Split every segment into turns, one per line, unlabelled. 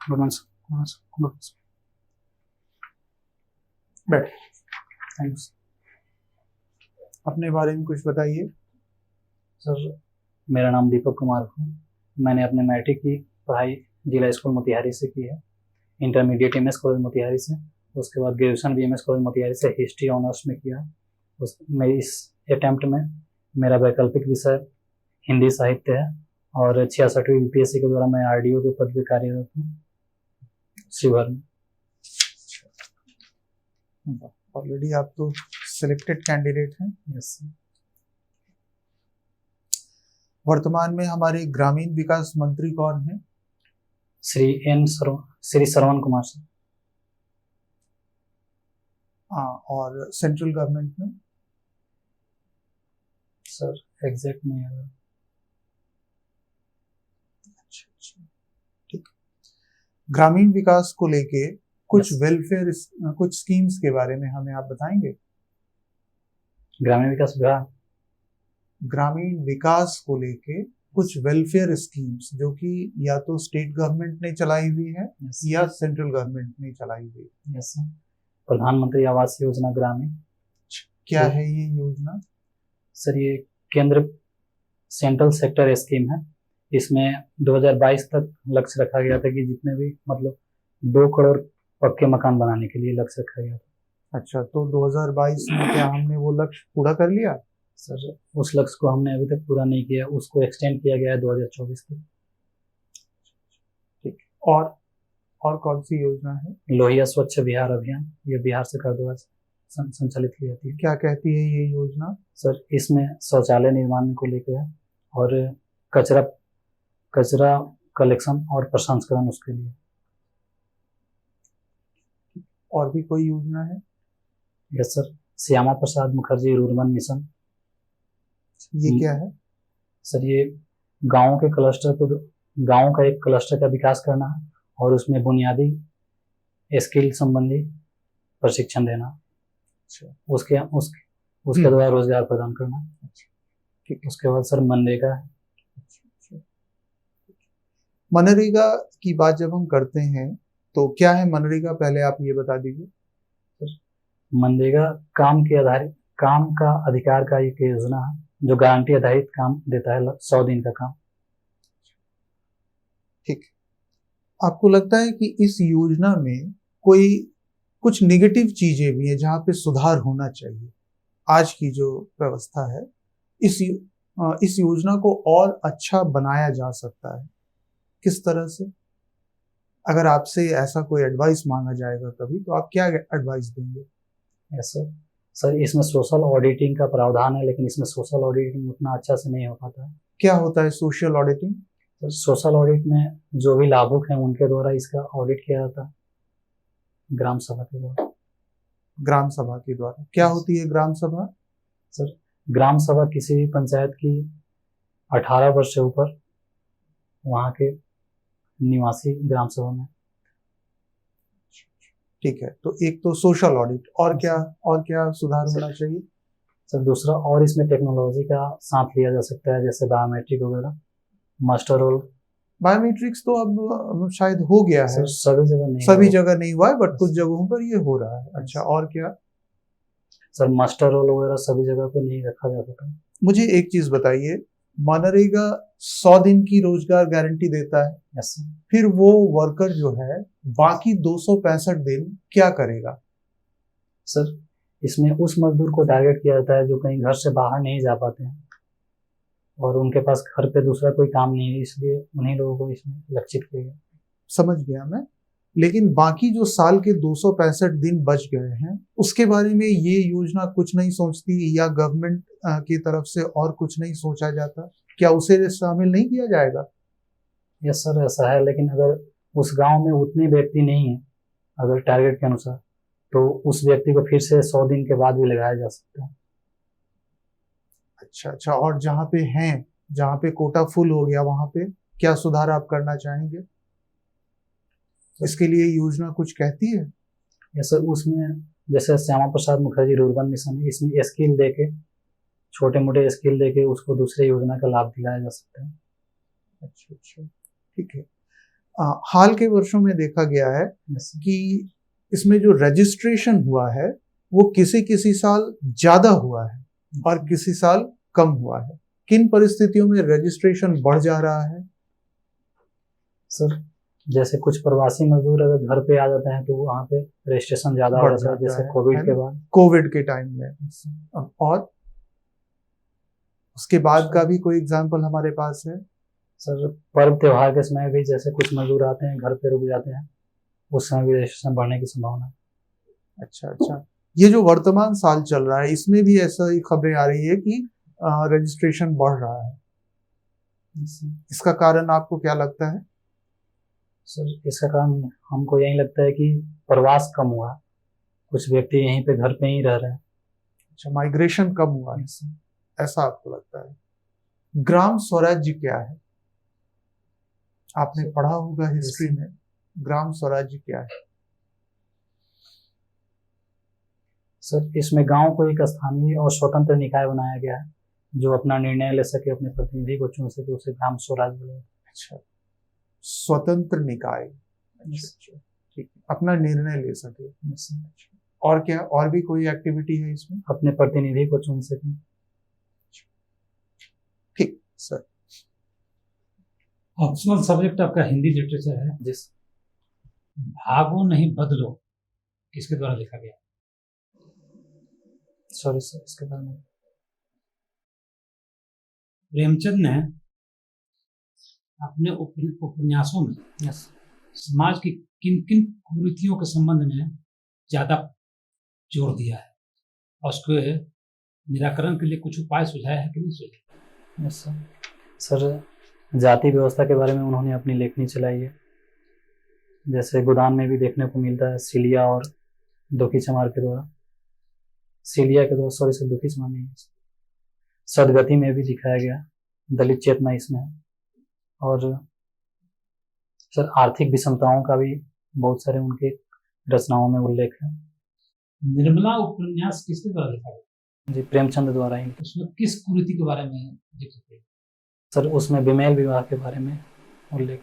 Good morning good बैठ। Thanks. अपने बारे में कुछ बताइए।
सर, मेरा नाम दीपक कुमार है। मैंने अपने मैट्रिक की पढ़ाई जिला स्कूल मोतिहारी से की है। इंटरमीडिएट एमएस कॉलेज मोतिहारी से। उसके बाद ग्रेजुएशन भी एमएस कॉलेज मोतिहारी से हिस्ट्री ऑनर्स में किया। मैं इस अटैम्प्ट में मेरा वैकल्पिक विषय हिंदी साहित्य है और 66वीं यूपीएससी के द्वारा मैं आरडीओ के पद पर कार्यरत हूँ शिवहर में।
ऑलरेडी आप तो सिलेक्टेड कैंडिडेट हैं।
Yes sir.
वर्तमान में हमारे ग्रामीण विकास मंत्री कौन है?
श्री श्रवण कुमार सर।
और सेंट्रल गवर्नमेंट में?
सर एग्जैक्ट नहीं है।
अच्छा, ठीक। ग्रामीण विकास को लेके कुछ वेलफेयर कुछ स्कीम्स के बारे में हमें आप बताएंगे?
ग्रामीण विकास विभाग
ग्रामीण विकास को लेके कुछ वेलफेयर स्कीम्स जो कि या तो स्टेट गवर्नमेंट ने चलाई हुई है या सेंट्रल गवर्नमेंट ने चलाई हुई है।
Yes sir. प्रधानमंत्री आवास योजना ग्रामीण।
क्या है ये योजना?
सर ये केंद्र सेंट्रल सेक्टर स्कीम है। इसमें 2022 तक लक्ष्य रखा गया था कि जितने भी मतलब 2 करोड़ पक्के मकान बनाने के लिए लक्ष्य रखा गया था।
अच्छा, तो 2022 में क्या हमने वो लक्ष्य पूरा कर लिया?
सर उस लक्ष्य को हमने अभी तक पूरा नहीं किया, उसको एक्सटेंड किया गया है 2024 तक।
ठीक। और कौन सी योजना है?
लोहिया स्वच्छ बिहार अभियान, ये बिहार सरकार द्वारा संचालित की जाती है।
क्या कहती है ये योजना?
सर इसमें शौचालय निर्माण को लेकर है और कचरा कलेक्शन और प्रसंस्करण उसके लिए।
और भी कोई योजना है?
Yes sir. Shyama Prasad Mukherjee rurban mission.
ये क्या है?
सर ये गाँव के क्लस्टर को, गाँव का एक क्लस्टर का विकास करना है और उसमें बुनियादी स्किल संबंधी प्रशिक्षण देना।
अच्छा।
उसके द्वारा रोजगार प्रदान करना।
ठीक।
उसके बाद सर मनरेगा है।
मनरेगा की बात जब हम करते हैं तो क्या है मनरेगा, पहले आप ये बता दीजिए।
मनरेगा काम का अधिकार का एक योजना है जो गारंटी आधारित काम देता है, 100 दिन का काम।
ठीक। आपको लगता है कि इस योजना में कोई कुछ नेगेटिव चीजें भी हैं जहां पे सुधार होना चाहिए? आज की जो व्यवस्था है इस योजना को और अच्छा बनाया जा सकता है, किस तरह से? अगर आपसे ऐसा कोई एडवाइस मांगा जाएगा कभी तो आप क्या एडवाइस देंगे?
यस सर इसमें सोशल ऑडिटिंग का प्रावधान है, लेकिन इसमें सोशल ऑडिटिंग उतना अच्छा से नहीं हो पाता है।
क्या होता है सोशल ऑडिटिंग?
तो सोशल ऑडिट में जो भी लाभुक हैं उनके द्वारा इसका ऑडिट किया जाता है, ग्राम सभा के द्वारा।
ग्राम सभा के द्वारा? क्या होती है ग्राम सभा?
सर ग्राम सभा किसी भी पंचायत की 18 वर्ष से ऊपर वहाँ के निवासी ग्राम सभा में।
ठीक है, तो एक तो सोशल ऑडिट, और क्या सुधार होना चाहिए?
सर दूसरा, और इसमें टेक्नोलॉजी का साथ लिया जा सकता है, जैसे बायोमेट्रिक वगैरह, मास्टर रोल।
बायोमेट्रिक्स तो अब शायद हो गया है।
सभी जगह
नहीं हुआ है, बट कुछ जगहों पर ये हो रहा है। अच्छा, और क्या?
सर मास्टर रोल वगैरह सभी जगह पे नहीं रखा जा सकता।
मुझे एक चीज बताइए, मनरेगा 100 दिन की रोजगार गारंटी देता है।
यस।
फिर वो वर्कर जो है बाकी 265 दिन क्या करेगा?
सर इसमें उस मजदूर को टारगेट किया जाता है जो कहीं घर से बाहर नहीं जा पाते हैं और उनके पास घर पे दूसरा कोई काम नहीं है, इसलिए उन्हीं लोगों को इसमें लक्षित किया गया।
समझ गया मैं, लेकिन बाकी जो साल के 265 दिन बच गए हैं उसके बारे में ये योजना कुछ नहीं सोचती, या गवर्नमेंट की तरफ से और कुछ नहीं सोचा जाता? क्या उसे शामिल नहीं किया जाएगा?
यस सर ऐसा है, लेकिन अगर उस गांव में उतने व्यक्ति नहीं है अगर टारगेट के अनुसार, तो उस व्यक्ति को फिर से 100 दिन के बाद भी लगाया जा सकता है।
अच्छा, और जहाँ पे हैं, जहाँ पे कोटा फुल हो गया, वहां पे क्या सुधार आप करना चाहेंगे? इसके लिए योजना कुछ कहती है?
यस सर, उसमें जैसे श्यामा प्रसाद मुखर्जी रूरबन मिशन है, इसमें स्किल देके, छोटे मोटे स्किल देके उसको दूसरे योजना का लाभ दिलाया जा सकता है।
अच्छा, ठीक है। हाल के वर्षों में देखा गया है
Yes, sir.
कि इसमें जो रजिस्ट्रेशन हुआ है वो किसी किसी साल ज्यादा हुआ है और किसी साल कम हुआ है। किन परिस्थितियों में रजिस्ट्रेशन बढ़ जा रहा है?
सर जैसे कुछ प्रवासी मजदूर अगर घर पे आ जाते हैं तो वहाँ पे रजिस्ट्रेशन ज्यादा हो
बढ़
जाता है,
जाता
जैसे
है,
कोविड
है
के
ना?
बाद।
कोविड के टाइम में। और उसके बाद का भी कोई एग्जाम्पल हमारे पास है?
सर पर्व त्योहार के समय भी जैसे कुछ मजदूर आते हैं घर पे रुक जाते हैं, उस समय भी रजिस्ट्रेशन बढ़ने की संभावना है।
अच्छा अच्छा, ये जो वर्तमान साल चल रहा है इसमें भी ऐसा ही खबरें आ रही है कि रजिस्ट्रेशन बढ़ रहा है। इसका कारण आपको क्या लगता है?
सर इसका कारण हमको यही लगता है कि प्रवास कम हुआ, कुछ व्यक्ति यहीं पे घर पे ही रह रहे हैं।
अच्छा, माइग्रेशन कम हुआ है, ऐसा आपको लगता है? ग्राम स्वराज्य क्या है? आपने पढ़ा होगा हिस्ट्री में, ग्राम स्वराज्य क्या है?
सर इसमें गांव को एक स्थानीय और स्वतंत्र निकाय बनाया गया है जो अपना निर्णय ले सके, अपने प्रतिनिधि को चुन सके, उसे ग्राम स्वराज बोला।
अच्छा, स्वतंत्र निकाय। अच्छा, ठीक है, अपना निर्णय ले सके। और क्या, और भी कोई एक्टिविटी है इसमें?
अपने प्रतिनिधि को चुन सके।
ठीक सर।
ऑप्शनल सब्जेक्ट आपका हिंदी लिटरेचर है।
जिस
भागो नहीं बदलो किसके द्वारा लिखा गया?
सॉरी सर इसके बारे में
प्रेमचंद ने अपने उपन्यासों में
यस
समाज की किन किन कुरीतियों के संबंध में ज्यादा जोर दिया है और उसके निराकरण के लिए कुछ उपाय सुझाया है कि नहीं सुझाया?
यस सर जाति व्यवस्था के बारे में उन्होंने अपनी लेखनी चलाई है, जैसे गोदान में भी देखने को मिलता है सिलिया और दुखी चमार के द्वारा। सिलिया के द्वारा, सॉरी सर दुखी चमार नहीं, सदगति में भी दिखाया गया, दलित चेतना इसमें है। और सर आर्थिक विषमताओं का भी बहुत सारे उनके रचनाओं में उल्लेख है।
निर्मला उपन्यास किसके द्वारा लिखा गया?
जी प्रेमचंद द्वारा ही।
उसमें किस कुरीति के बारे में लिखा गया?
सर उसमें विमेल विवाह के बारे में उल्लेख।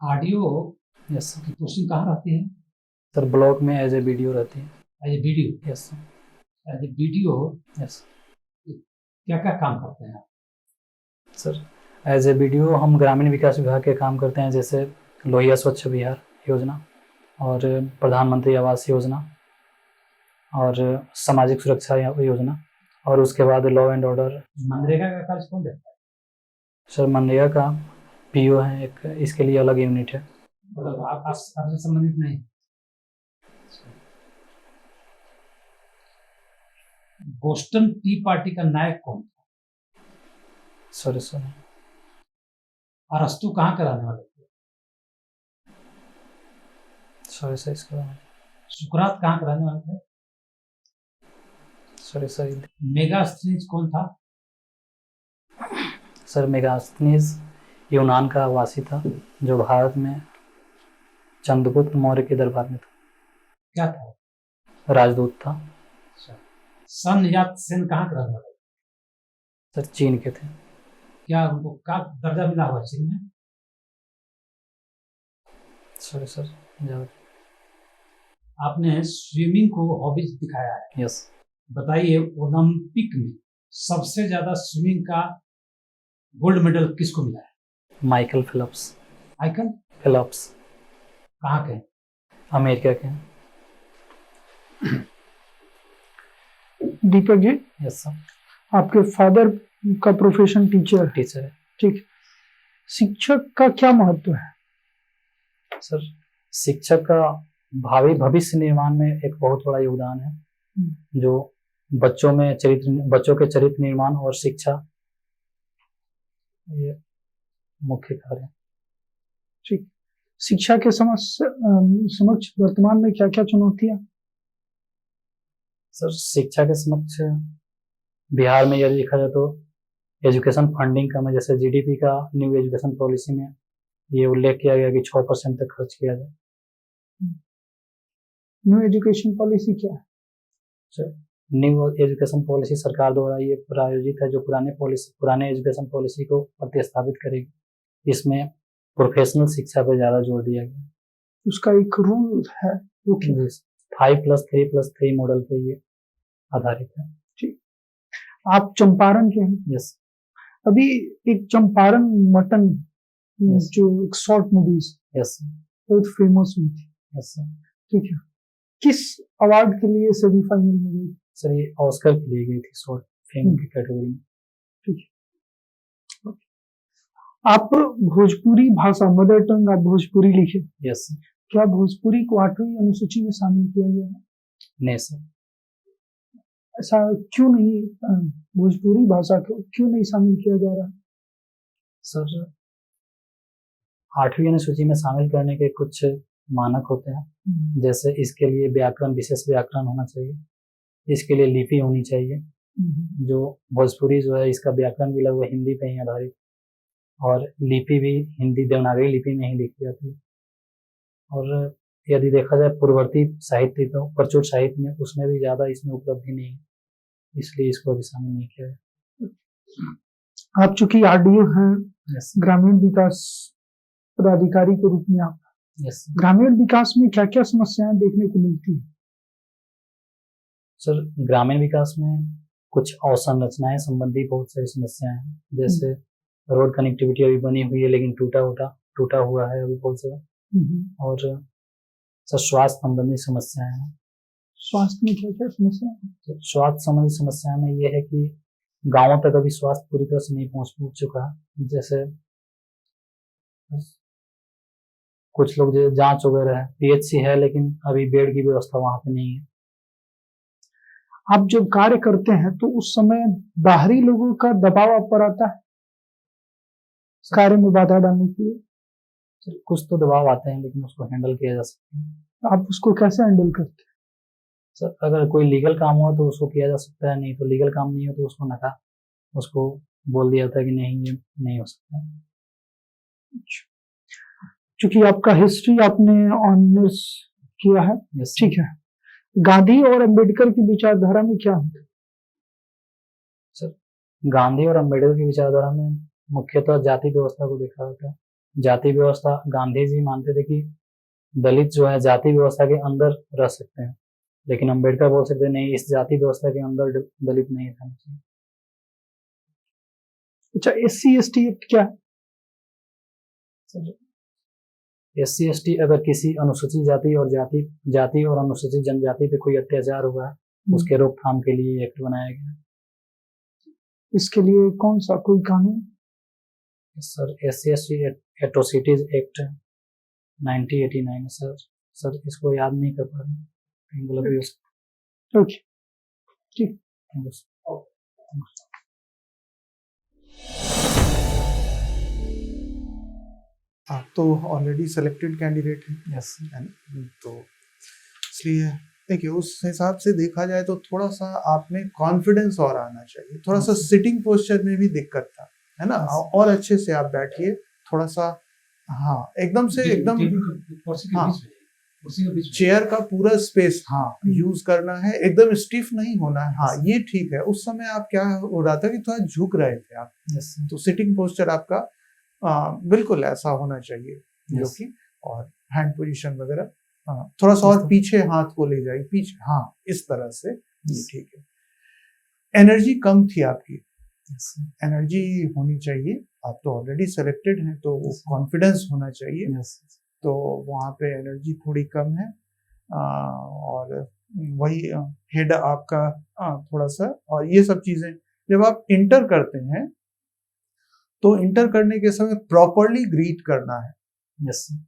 ऑडियो
यस
की पोस्टिंग कहाँ रहती है?
सर ब्लॉग में एज ए वीडियो रहती है।
As a video?
Yes
as a video
yes
क्या क्या काम करते हैं?
सर एज ए वीडियो हम ग्रामीण विकास विभाग के काम करते हैं, जैसे लोहिया स्वच्छ बिहार योजना और प्रधानमंत्री आवास योजना और सामाजिक सुरक्षा योजना, और उसके बाद लॉ एंड ऑर्डर।
मनरेगा का कार्य कौन देता है?
सर मनरेगा का पीओ है एक, इसके लिए अलग यूनिट है।
मतलब आपसे संबंधित नहीं? बोस्टन टी पार्टी का नायक कौन था?
सॉरी सर
अरस्तु कहाँ के रहने वाले थे?
सॉरी सर इसके बारे में
सुकरात कहाँ के रहने वाले थे?
सॉरी सर
मेगास्थनीज कौन था?
सर मेगास्थनीज यूनान का वासी था जो भारत में चंद्रगुप्त मौर्य के दरबार में था।
क्या था?
राजदूत था।
सन यात सेन कहाँ के रहने वाले थे?
सर चीन के थे।
क्या उनको क्या दर्जा मिला हुआ चीन में?
सॉरी सर
आपने स्विमिंग को हॉबीज दिखाया है।
यस
बताइए ओलंपिक में सबसे ज्यादा स्विमिंग का गोल्ड मेडल किसको मिला है?
Michael Philips.
माइकल
फिलिप्स
कहाँ के?
अमेरिका के।
दीपक जी,
यस सर
आपके फादर का प्रोफेशन टीचर है,
टीचर है।
ठीक। शिक्षक का क्या महत्व है?
सर शिक्षक का भावी भविष्य निर्माण में एक बहुत बड़ा योगदान है, जो बच्चों के चरित्र निर्माण और शिक्षा, ये मुख्य कार्य।
ठीक। शिक्षा के समक्ष वर्तमान में क्या क्या चुनौतियां?
सर शिक्षा के समक्ष बिहार में यदि देखा जाए तो एजुकेशन फंडिंग कम है, जैसे जीडीपी का न्यू एजुकेशन पॉलिसी में ये उल्लेख किया गया कि 6% तक खर्च किया जाए।
न्यू एजुकेशन पॉलिसी क्या है?
न्यू एजुकेशन पॉलिसी सरकार द्वारा ये प्रायोजित है, जो पुराने एजुकेशन पॉलिसी को प्रतिस्थापित करेगी। इसमें प्रोफेशनल शिक्षा पे ज़्यादा जोर दिया गया।
उसका एक रूल है वो क्या?
जी 5+3+3 मॉडल पे ये आधारित है।
आप चंपारण के हैं।
यस
अभी एक चंपारण मटन
Yes.
जो एक शॉर्ट मूवीज
यस
बहुत फेमस हुई थी,
यस सर।
ठीक है, किस अवार्ड के लिए सेमीफाइनल में गई?
सर ये ऑस्कर के लिए गई थी शॉर्ट फिल्म की कैटेगरी में।
आप भोजपुरी भाषा मदर टंग आप भोजपुरी लिखे,
यस सर।
क्या भोजपुरी को 8वीं अनुसूची में शामिल किया गया है?
नहीं सर।
ऐसा क्यों नहीं? भोजपुरी भाषा को क्यों नहीं शामिल किया जा रहा?
सर 8वीं अनुसूची में शामिल करने के कुछ मानक होते हैं, जैसे इसके लिए व्याकरण, विशेष व्याकरण होना चाहिए, इसके लिए लिपि होनी चाहिए, जो भोजपुरी जो है इसका व्याकरण भी लगभग हिंदी पे ही आधारित, और लिपि भी हिंदी देवनागरी लिपि में ही लिखी जाती है। और यदि देखा जाए पूर्ववर्ती साहित्य तो प्रचुर साहित्य में उसमें भी ज़्यादा इसमें उपलब्धि नहीं है, इसलिए इसको अभी शामिल नहीं किया है।
आप चूंकि आरडीओ हैं,
यस
ग्रामीण विकास पदाधिकारी के रूप में, आप
यस
ग्रामीण विकास में क्या क्या समस्याएं देखने को मिलती है?
सर ग्रामीण विकास में कुछ अवसंरचनाएं संबंधी बहुत सारी समस्याएं हैं, जैसे रोड कनेक्टिविटी अभी बनी हुई है लेकिन टूटा हुआ है अभी बहुत ज़्यादा। और सर स्वास्थ्य संबंधी समस्याएं हैं।
स्वास्थ्य में क्या क्या समस्या है?
स्वास्थ्य संबंधी समस्या में ये है कि गांवों तक अभी स्वास्थ्य पूरी तरह से नहीं पहुंच चुका है। जैसे कुछ लोग जो जांच वगैरह है, पीएचसी है लेकिन अभी बेड की व्यवस्था वहां पे नहीं है।
आप जब कार्य करते हैं तो उस समय बाहरी लोगों का दबाव आप पर आता है कार्य में बाधा डालने के लिए?
सर कुछ तो दबाव आते हैं लेकिन उसको हैंडल किया जा सकता है।
आप उसको कैसे हैंडल करते हैं?
सर अगर कोई लीगल काम हो तो उसको किया जा सकता है, नहीं तो लीगल काम नहीं हो तो उसको बोल दिया जाता है कि नहीं ये नहीं हो सकता।
चूंकि आपका हिस्ट्री आपने ऑनर्स किया है,
यस
ठीक है, गांधी और अंबेडकर की विचारधारा में क्या है?
सर गांधी और अंबेडकर की विचारधारा में मुख्यतः जाति व्यवस्था को देखा जाता है। जाति व्यवस्था, गांधी जी मानते थे कि दलित जो है जाति व्यवस्था के अंदर रह सकते हैं, लेकिन अंबेडकर बोल सकते नहीं, इस जाति व्यवस्था के अंदर दलित नहीं रहना चाहिए।
अच्छा, SC/ST एक्ट क्या है?
SC/ST अगर किसी अनुसूचित जाति और अनुसूचित जनजाति पे कोई अत्याचार हुआ है, उसके रोकथाम के लिए एक्ट बनाया गया है।
इसके लिए कौन सा कोई कानून?
सर SC/ST एट्रोसिटीज एक्ट 1989 है सर इसको याद नहीं कर पा रहे, गलत भी हो सकता।
ओके, ठीक।
आप तो ऑलरेडी सेलेक्टेड कैंडिडेट हैं।
यस
तो इसलिए देखिए उस हिसाब से देखा जाए तो थोड़ा सा आप में कॉन्फिडेंस और आना चाहिए। थोड़ा सा सिटिंग पोस्चर में भी दिक्कत था, है ना, और अच्छे से आप बैठिए थोड़ा सा। हाँ एकदम से एकदम हाँ चेयर का पूरा स्पेस यूज करना है, एकदम स्टिफ नहीं होना है। हाँ ये ठीक है। उस समय आप क्या हो रहा था कि थोड़ा झुक रहे थे आप, तो सिटिंग पोस्चर आपका बिल्कुल ऐसा होना चाहिए जो कि, और हैंड पोजीशन वगैरह थोड़ा सा और पीछे हाथ को ले जाइए पीछे, हाँ इस तरह से, ये ठीक है। एनर्जी कम थी आपकी, एनर्जी होनी चाहिए। आप तो ऑलरेडी सेलेक्टेड हैं तो कॉन्फिडेंस होना चाहिए, तो वहाँ पे एनर्जी थोड़ी कम है। और वही हेड आपका थोड़ा सा, और ये सब चीजें जब आप इंटर करते हैं तो इंटर करने के समय प्रॉपरली ग्रीट करना है।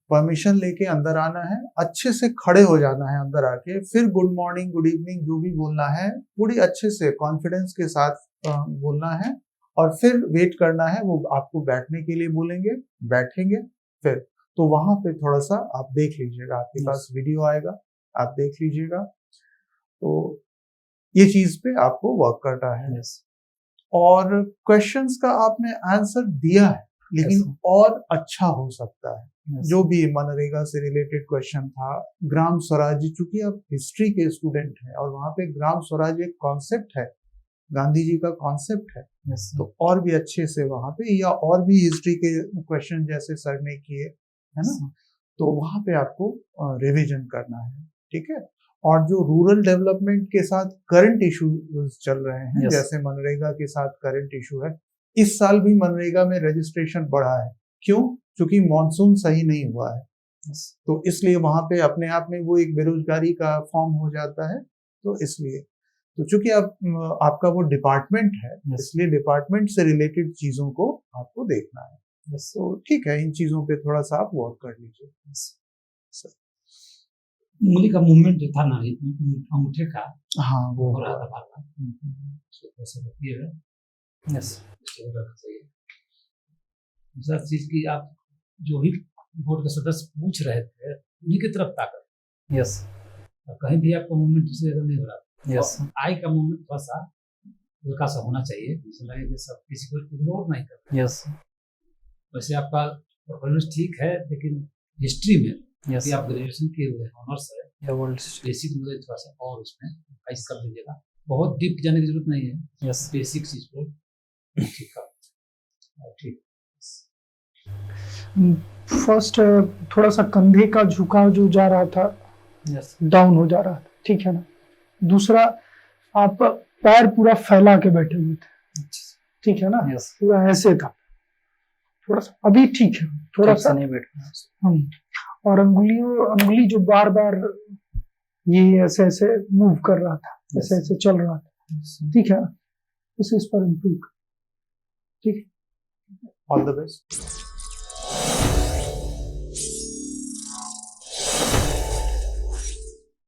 परमिशन लेके अंदर आना है, अच्छे से खड़े हो जाना है अंदर आके, फिर गुड मॉर्निंग गुड इवनिंग जो भी बोलना है पूरी अच्छे से कॉन्फिडेंस के साथ बोलना है, और फिर वेट करना है। वो आपको बैठने के लिए बोलेंगे, बैठेंगे फिर। तो वहां पे थोड़ा सा आप देख लीजिएगा, आपके पास वीडियो आएगा, आप देख लीजिएगा। तो ये चीज पे आपको वर्क करना है। और क्वेश्चंस का आपने आंसर दिया है, लेकिन और अच्छा हो सकता है। जो भी मनरेगा से रिलेटेड क्वेश्चन था, ग्राम स्वराज, चूंकि आप हिस्ट्री के स्टूडेंट हैं और वहां पे ग्राम स्वराज एक कॉन्सेप्ट है गांधी जी का कॉन्सेप्ट है,
यस
तो और भी अच्छे से वहां पे, या और भी हिस्ट्री के क्वेश्चन जैसे सर ने किए है ना, तो वहां पे आपको रिवीजन करना है, ठीक है। और जो रूरल डेवलपमेंट के साथ करंट इशू चल रहे हैं,
Yes.
जैसे मनरेगा के साथ करंट इशू है, इस साल भी मनरेगा में रजिस्ट्रेशन बढ़ा है। क्यों? क्योंकि मॉनसून सही नहीं हुआ है, तो इसलिए वहां पे अपने आप में वो एक बेरोजगारी का फॉर्म हो जाता है। तो इसलिए तो चूंकि आपका वो डिपार्टमेंट है,
Yes.
इसलिए डिपार्टमेंट से रिलेटेड चीजों को आपको देखना है। तो ठीक है, इन चीजों पे थोड़ा सा आप वर्क कर लीजिए।
उंगली का मूवमेंट जो था ना, अंगूठे का,
हाँ
वो
वो
हो रहा था बार बार।
यस
दूसरा चीज की आप जो भी बोर्ड के सदस्य पूछ रहे थे, उन्हीं की तरफ ताकत,
यस
और कहीं भी आपका मूवमेंट दूसरी जगह नहीं हो रहा।
यस
और आई का मूवमेंट थोड़ा सा हल्का सा होना चाहिए, मुझे लगे कि सब किसी को इग्नोर नहीं करना।
यस
वैसे आपका परफॉर्मेंस ठीक है, लेकिन हिस्ट्री में
यस
कि आप ग्रेजुएशन किए हुए ऑनर्स है,
या वर्ल्ड
बेसिक नॉलेज थोड़ा सा और उसमें रिवाइज कर लीजिएगा। बहुत डीप जाने की जरूरत नहीं है,
यस
बेसिक चीज को ठीक है। ठीक।
फर्स्ट थोड़ा सा कंधे का झुकाव जो जा रहा था,
यस
डाउन हो जा रहा था, ठीक है ना। दूसरा, आप पैर पूरा फैला के बैठे हुए थे, ठीक है ना,
यस
पूरा ऐसे था। थोड़ा सा अभी ठीक है, थोड़ा सा
नहीं बैठ रहा।
और अंगुली जो बार बार ये ऐसे ऐसे मूव कर रहा था, ऐसे ऐसे चल रहा था, ठीक है ना। इस पर इम्प्रूव, ठीक है।
All the best.